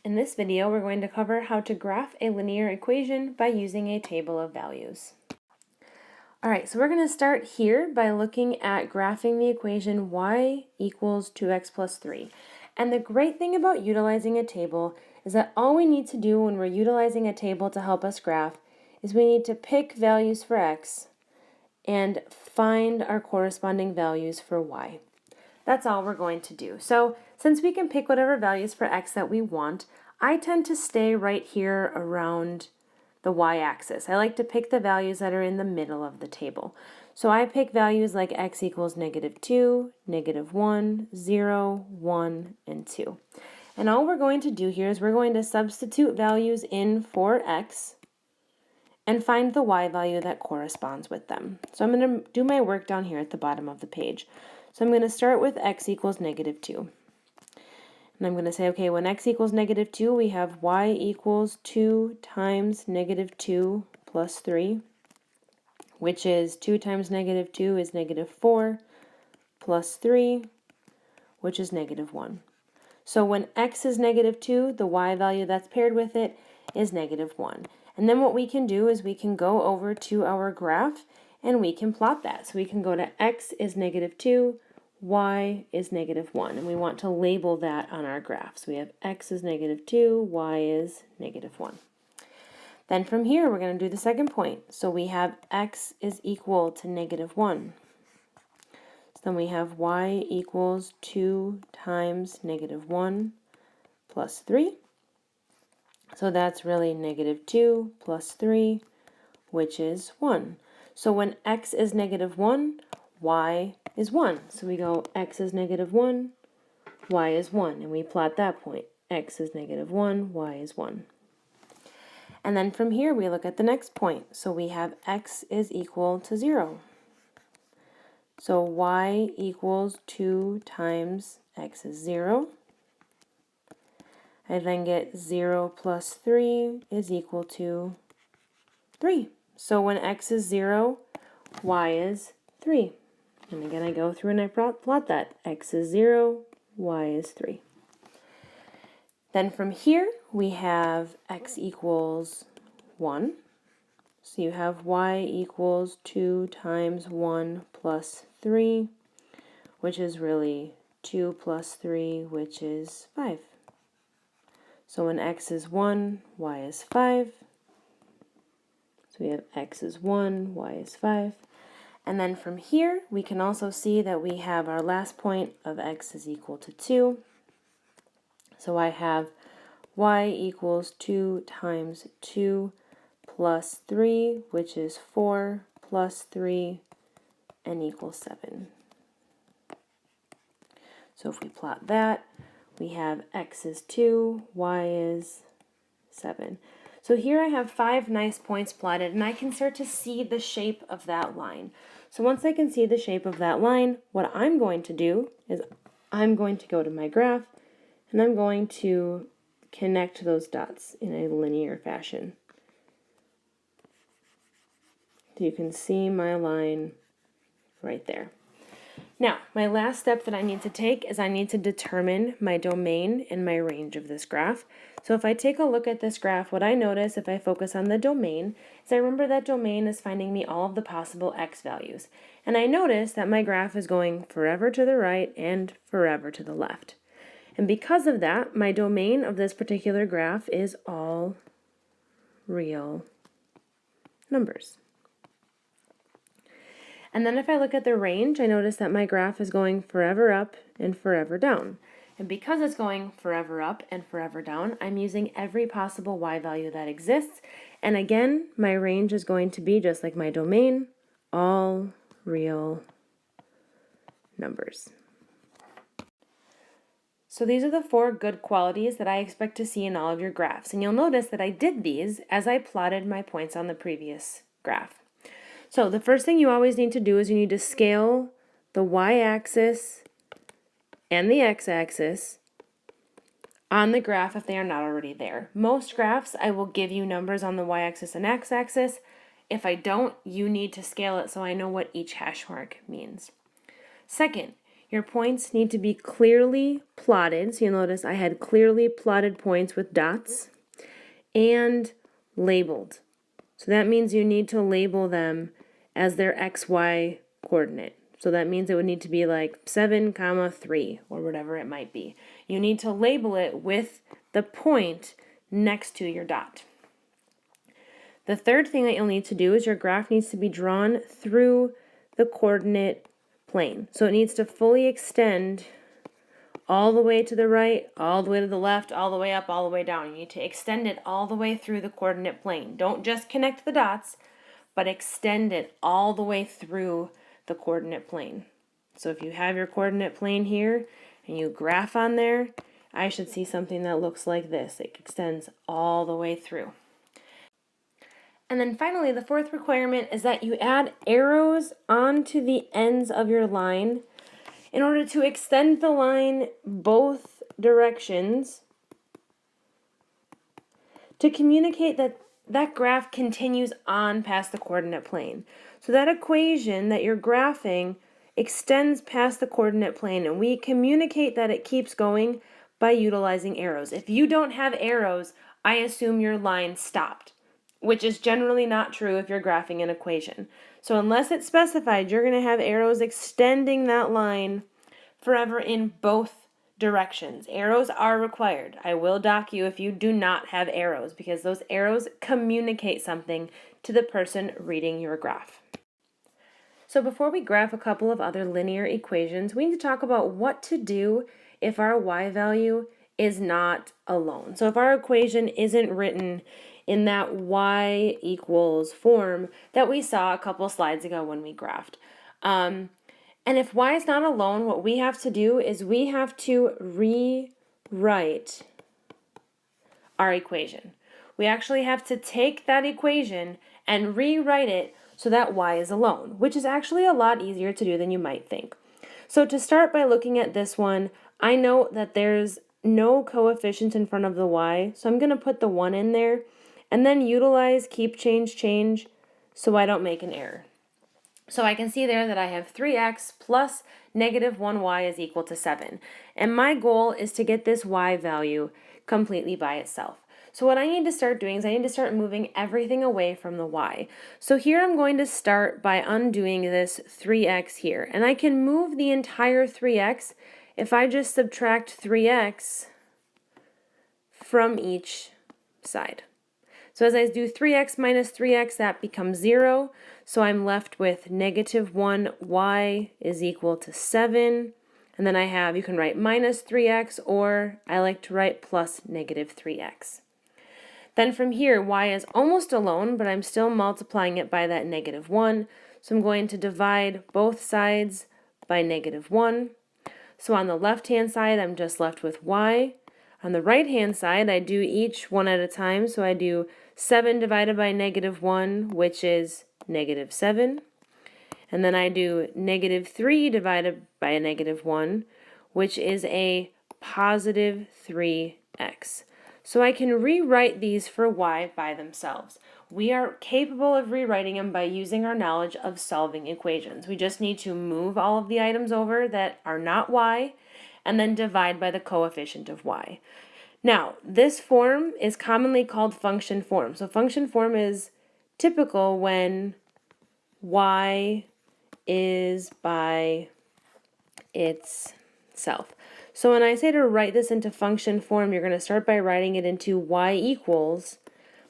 In this video, we're going to cover how to graph a linear equation by using a table of values. All right, so we're going to start here by looking at graphing the equation y equals 2x plus 3. And the great thing about utilizing a table is that all we need to do when we're utilizing a table to help us graph is we need to pick values for x and find our corresponding values for y. That's all we're going to do. So since we can pick whatever values for x that we want, I tend to stay right here around the y-axis. I like to pick the values that are in the middle of the table. So I pick values like x equals -2, -1, 0, 1, and 2. And all we're going to do here is we're going to substitute values in for x and find the y value that corresponds with them. So I'm going to do my work down here at the bottom of the page. So I'm going to start with x equals -2. And I'm going to say, okay, when x equals -2, we have y equals 2 times -2 plus 3, which is 2 times -2 is -4 plus 3, which is -1. So when x is -2, the y value that's paired with it is -1. And then what we can do is we can go over to our graph and we can plot that. So we can go to x is -2, y is -1, and we want to label that on our graph. So we have x is -2, y is -1. Then from here, we're going to do the second point. So we have x is equal to -1. So then we have y equals 2 times -1 plus 3. So that's really -2 plus 3, which is 1. So when x is -1, y is 1. So we go x is -1, y is 1. And we plot that point. X is -1, y is 1. And then from here, we look at the next point. So we have x is equal to 0. So y equals 2 times x is 0. I then get 0 plus 3 is equal to 3. So when x is 0, y is 3. And again, I go through and I plot that. X is 0, y is 3. Then from here, we have x equals 1. So you have y equals 2 times 1 plus 3, which is really 2 plus 3, which is 5. So when x is 1, y is 5. So we have x is 1, y is 5. And then from here, we can also see that we have our last point of x is equal to 2. So I have y equals 2 times 2 plus 3, which is 4 plus 3, and equals 7. So if we plot that, we have x is 2, y is 7. So here I have 5 nice points plotted, and I can start to see the shape of that line. So once I can see the shape of that line, what I'm going to do is I'm going to go to my graph, and I'm going to connect those dots in a linear fashion. So you can see my line right there. Now, my last step that I need to take is I need to determine my domain and my range of this graph. So if I take a look at this graph, what I notice if I focus on the domain is I remember that domain is finding me all of the possible x values. And I notice that my graph is going forever to the right and forever to the left. And because of that, my domain of this particular graph is all real numbers. And then if I look at the range, I notice that my graph is going forever up and forever down. And because it's going forever up and forever down, I'm using every possible y value that exists. And again, my range is going to be just like my domain, all real numbers. So these are the 4 good qualities that I expect to see in all of your graphs. And you'll notice that I did these as I plotted my points on the previous graph. So the first thing you always need to do is you need to scale the y-axis and the x-axis on the graph if they are not already there. Most graphs, I will give you numbers on the y-axis and x-axis. If I don't, you need to scale it so I know what each hash mark means. Second, Your points need to be clearly plotted. So you'll notice I had clearly plotted points with dots and labeled. So that means you need to label them as their XY coordinate. So that means it would need to be like 7, 3, or whatever it might be. You need to label it with the point next to your dot. The third thing that you'll need to do is your graph needs to be drawn through the coordinate plane. So it needs to fully extend all the way to the right, all the way to the left, all the way up, all the way down. You need to extend it all the way through the coordinate plane. Don't just connect the dots, but extend it all the way through the coordinate plane. So if you have your coordinate plane here and you graph on there, I should see something that looks like this. It extends all the way through. And then finally, the fourth requirement is that you add arrows onto the ends of your line in order to extend the line both directions to communicate that that graph continues on past the coordinate plane. So that equation that you're graphing extends past the coordinate plane, and we communicate that it keeps going by utilizing arrows. If you don't have arrows, I assume your line stopped, which is generally not true if you're graphing an equation. So unless it's specified, you're going to have arrows extending that line forever in both directions. Arrows are required. I will dock you if you do not have arrows, because those arrows communicate something to the person reading your graph. So before we graph a couple of other linear equations, we need to talk about what to do if our y value is not alone. So if our equation isn't written in that y equals form that we saw a couple slides ago when we graphed. And if y is not alone, what we have to do is we have to rewrite our equation. We actually have to take that equation and rewrite it so that y is alone, which is actually a lot easier to do than you might think. So to start by looking at this one, I know that there's no coefficient in front of the y, so I'm going to put the 1 in there, and then utilize keep change so I don't make an error. So I can see there that I have 3x plus negative 1y is equal to 7. And my goal is to get this y value completely by itself. So what I need to start doing is I need to start moving everything away from the y. So here I'm going to start by undoing this 3x here. And I can move the entire 3x if I just subtract 3x from each side. So as I do 3x minus 3x, that becomes 0. So I'm left with negative 1y is equal to 7. And then I have, you can write minus 3x, or I like to write plus negative 3x. Then from here, y is almost alone, but I'm still multiplying it by that negative 1. So I'm going to divide both sides by negative 1. So on the left-hand side, I'm just left with y. On the right-hand side, I do each one at a time. So I do 7 divided by negative 1, which is negative 7. And then I do negative 3 divided by a negative 1, which is a positive 3x. So I can rewrite these for y by themselves. We are capable of rewriting them by using our knowledge of solving equations. We just need to move all of the items over that are not y, and then divide by the coefficient of y. Now, this form is commonly called function form. So function form is typical when y is by itself. So when I say to write this into function form, you're going to start by writing it into y equals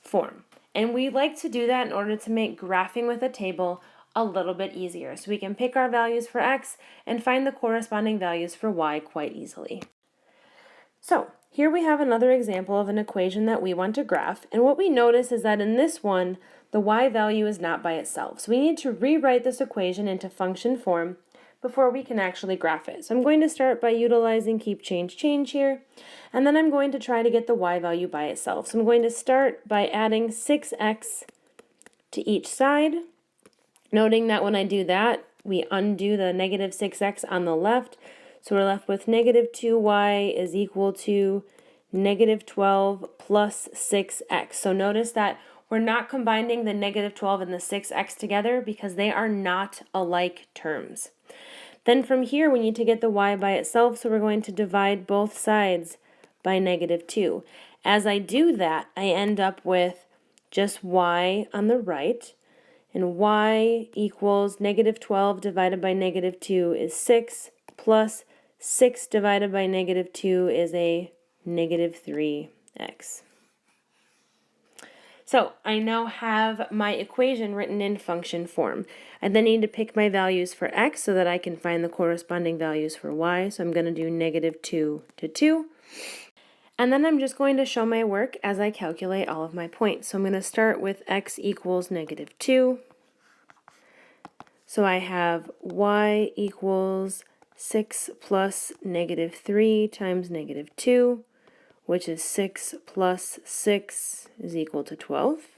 form. And we like to do that in order to make graphing with a table a little bit easier. So we can pick our values for x and find the corresponding values for y quite easily. So here we have another example of an equation that we want to graph. And what we notice is that in this one, the y value is not by itself. So we need to rewrite this equation into function form before we can actually graph it. So I'm going to start by utilizing keep change here, and then I'm going to try to get the y value by itself. So I'm going to start by adding 6x to each side, noting that when I do that, we undo the negative 6x on the left, so we're left with negative 2y is equal to negative 12 plus 6x. So notice that we're not combining the negative 12 and the 6x together because they are not alike terms. Then from here, we need to get the y by itself, so we're going to divide both sides by -2. As I do that, I end up with just y on the right, and y equals -12 divided by -2 is 6, plus 6 divided by -2 is a -3x. So I now have my equation written in function form. I then need to pick my values for x so that I can find the corresponding values for y. So I'm going to do -2 to 2. And then I'm just going to show my work as I calculate all of my points. So I'm going to start with x equals -2. So I have y equals 6 plus -3 times -2, which is 6 plus 6 is equal to 12.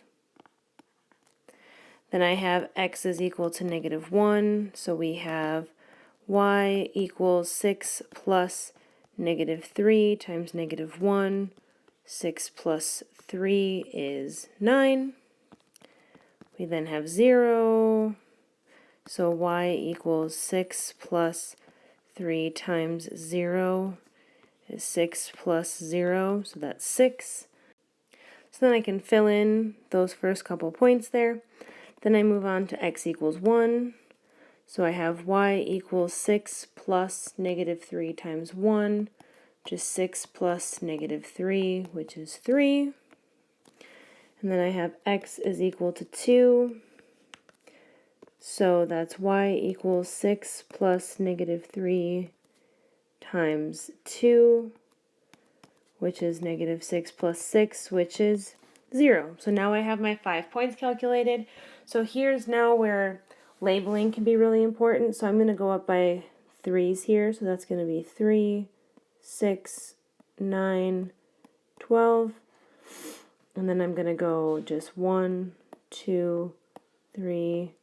Then I have x is equal to -1, so we have y equals 6 plus -3 times -1. 6 plus 3 is 9. We then have 0, so y equals 6 plus 3 times 0 is 6 plus 0, so that's 6. So then I can fill in those first couple points there. Then I move on to x equals 1. So I have y equals 6 plus -3 times 1, which is 6 plus -3, which is 3. And then I have x is equal to 2. So that's y equals 6 plus -3 times 2, which is -6 plus 6, which is 0. So now I have my 5 points calculated. So here's now where labeling can be really important. So I'm going to go up by 3's here. So that's going to be 3, 6, 9, 12. And then I'm going to go just 1, 2, 3,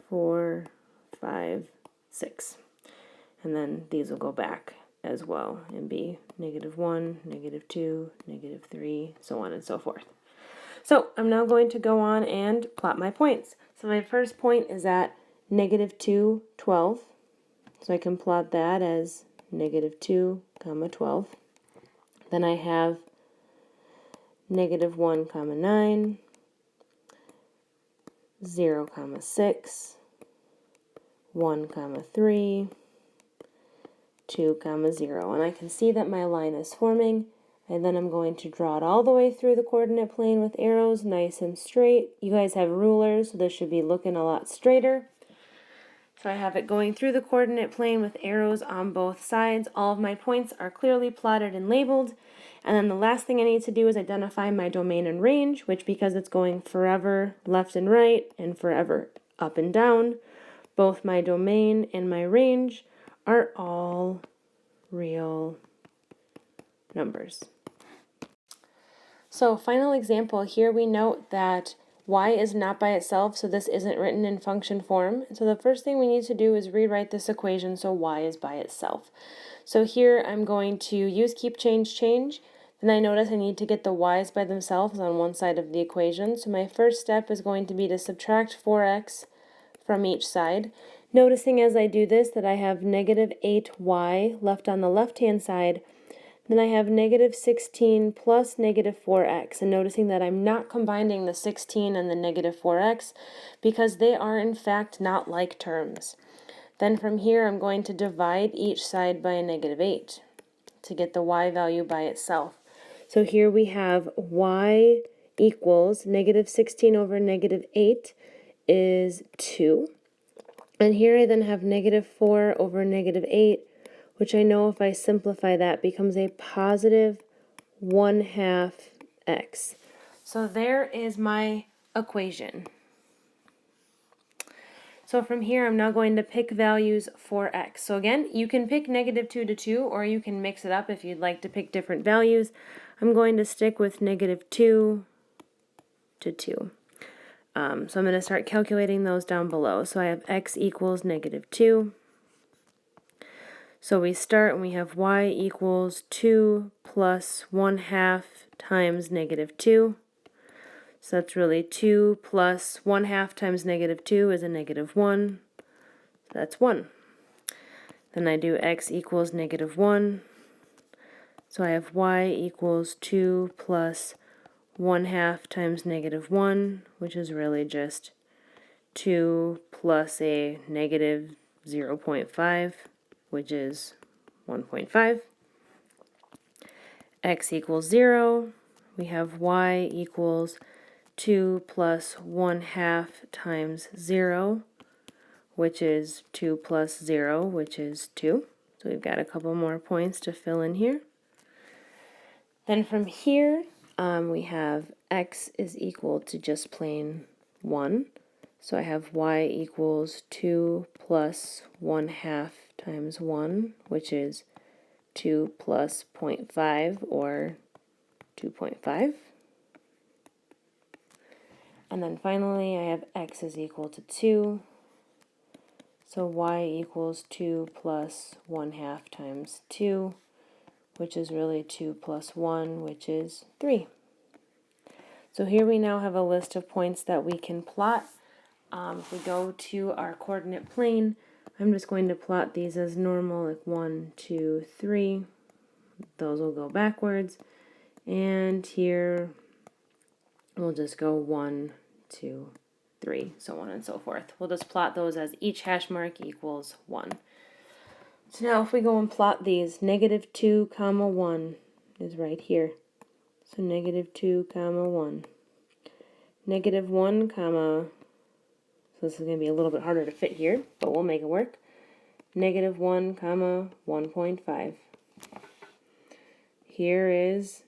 4, 5, 6. And then these will go back as well and be -1, -2, -3, so on and so forth. So I'm now going to go on and plot my points. So my first point is at -2, 12. So I can plot that as -2, 12. Then I have -1, 9, 0, 6, 1, 3, 2, 0. And I can see that my line is forming, and then I'm going to draw it all the way through the coordinate plane with arrows, nice and straight. You guys have rulers, so this should be looking a lot straighter. So I have it going through the coordinate plane with arrows on both sides. All of my points are clearly plotted and labeled. And then the last thing I need to do is identify my domain and range, which, because it's going forever left and right and forever up and down, both my domain and my range are all real numbers. So final example, here we note that y is not by itself, so this isn't written in function form. So the first thing we need to do is rewrite this equation so y is by itself. So here I'm going to use keep, change, change. Then I notice I need to get the y's by themselves on one side of the equation. So my first step is going to be to subtract 4x from each side. Noticing as I do this that I have -8y left on the left-hand side. Then I have -16 plus -4x, and noticing that I'm not combining the 16 and the -4x because they are in fact not like terms. Then from here I'm going to divide each side by a -8 to get the y value by itself. So here we have y equals -16 over -8 is 2. And here I then have -4 over -8, which I know if I simplify that becomes a positive 1/2 x. So there is my equation. So from here I'm now going to pick values for x. So again, you can pick -2 to 2, or you can mix it up if you'd like to pick different values. I'm going to stick with -2 to 2. So I'm going to start calculating those down below. So I have x equals -2. So we start and we have y equals 2 plus 1/2 times -2. So that's really 2 plus 1/2 times -2 is a -1. So that's 1. Then I do x equals -1. So I have y equals 2 plus 1/2 times -1, which is really just 2 plus a negative 0.5, which is 1.5. X equals 0. We have y equals 2 plus 1/2 times 0, which is 2 plus 0, which is 2. So we've got a couple more points to fill in here. Then from here, we have x is equal to just plain 1. So I have y equals 2 plus 1/2 times 1, which is 2 plus 0.5, or 2.5. And then finally, I have x is equal to 2. So y equals 2 plus 1/2 times 2, which is really 2 plus 1, which is 3. So here we now have a list of points that we can plot. If we go to our coordinate plane, I'm just going to plot these as normal, like 1, 2, 3. Those will go backwards. And here we'll just go 1, 2, 3, so on and so forth. We'll just plot those as each hash mark equals 1. So now if we go and plot these, -2, 1 is right here. So -2, 1. -1, so this is going to be a little bit harder to fit here, but we'll make it work. -1, 1.5. Here is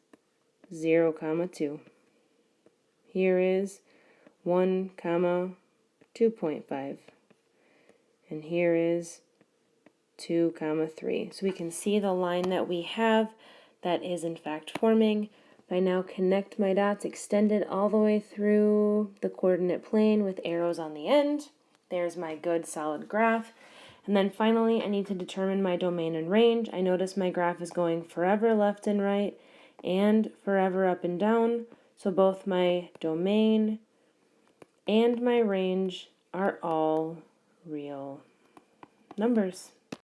0, 2. Here is 1, 2.5. And here is 2, 3. So we can see the line that we have that is in fact forming. If I now connect my dots, extend it all the way through the coordinate plane with arrows on the end, there's my good solid graph. And then finally, I need to determine my domain and range. I notice my graph is going forever left and right and forever up and down. So both my domain and my range are all real numbers.